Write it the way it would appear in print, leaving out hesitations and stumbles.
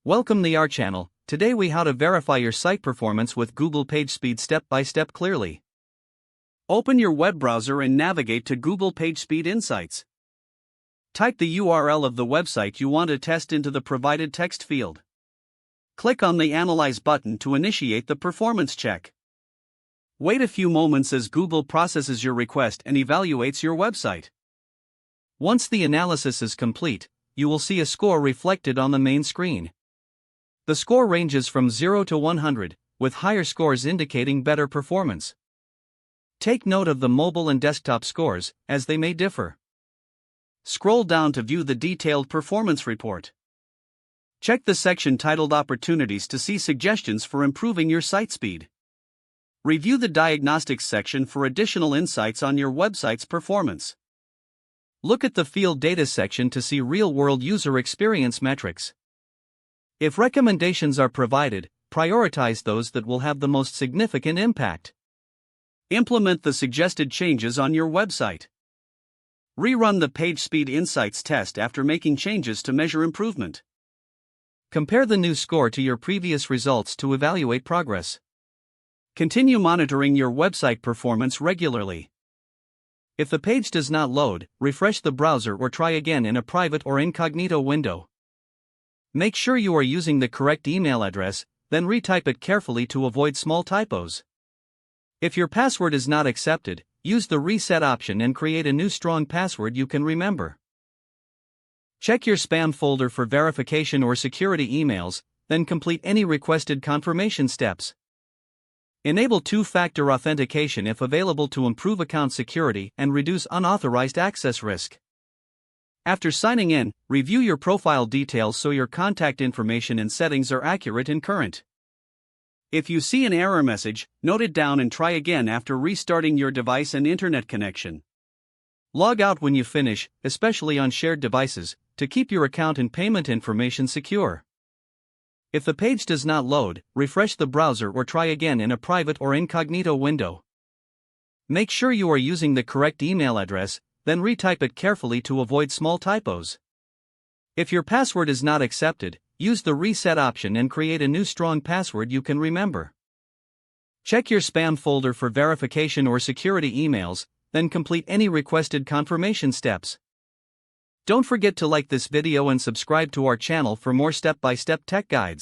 Welcome to our channel. Today we how to verify your site performance with Google PageSpeed step by step clearly. Open your web browser and navigate to Google PageSpeed Insights. Type the URL of the website you want to test into the provided text field. Click on the Analyze button to initiate the performance check. Wait a few moments as Google processes your request and evaluates your website. Once the analysis is complete, you will see a score reflected on the main screen. The score ranges from 0 to 100, with higher scores indicating better performance. Take note of the mobile and desktop scores, as they may differ. Scroll down to view the detailed performance report. Check the section titled Opportunities to see suggestions for improving your site speed. Review the Diagnostics section for additional insights on your website's performance. Look at the Field Data section to see real-world user experience metrics. If recommendations are provided, prioritize those that will have the most significant impact. Implement the suggested changes on your website. Rerun the PageSpeed Insights test after making changes to measure improvement. Compare the new score to your previous results to evaluate progress. Continue monitoring your website performance regularly. If the page does not load, refresh the browser or try again in a private or incognito window. Make sure you are using the correct email address, then retype it carefully to avoid small typos. If your password is not accepted, use the reset option and create a new strong password you can remember. Check your spam folder for verification or security emails, then complete any requested confirmation steps. Enable two-factor authentication if available to improve account security and reduce unauthorized access risk. After signing in, review your profile details so your contact information and settings are accurate and current. If you see an error message, note it down and try again after restarting your device and internet connection. Log out when you finish, especially on shared devices, to keep your account and payment information secure. If the page does not load, refresh the browser or try again in a private or incognito window. Make sure you are using the correct email address, then retype it carefully to avoid small typos. If your password is not accepted, use the reset option and create a new strong password you can remember. Check your spam folder for verification or security emails, then complete any requested confirmation steps. Don't forget to like this video and subscribe to our channel for more step-by-step tech guides.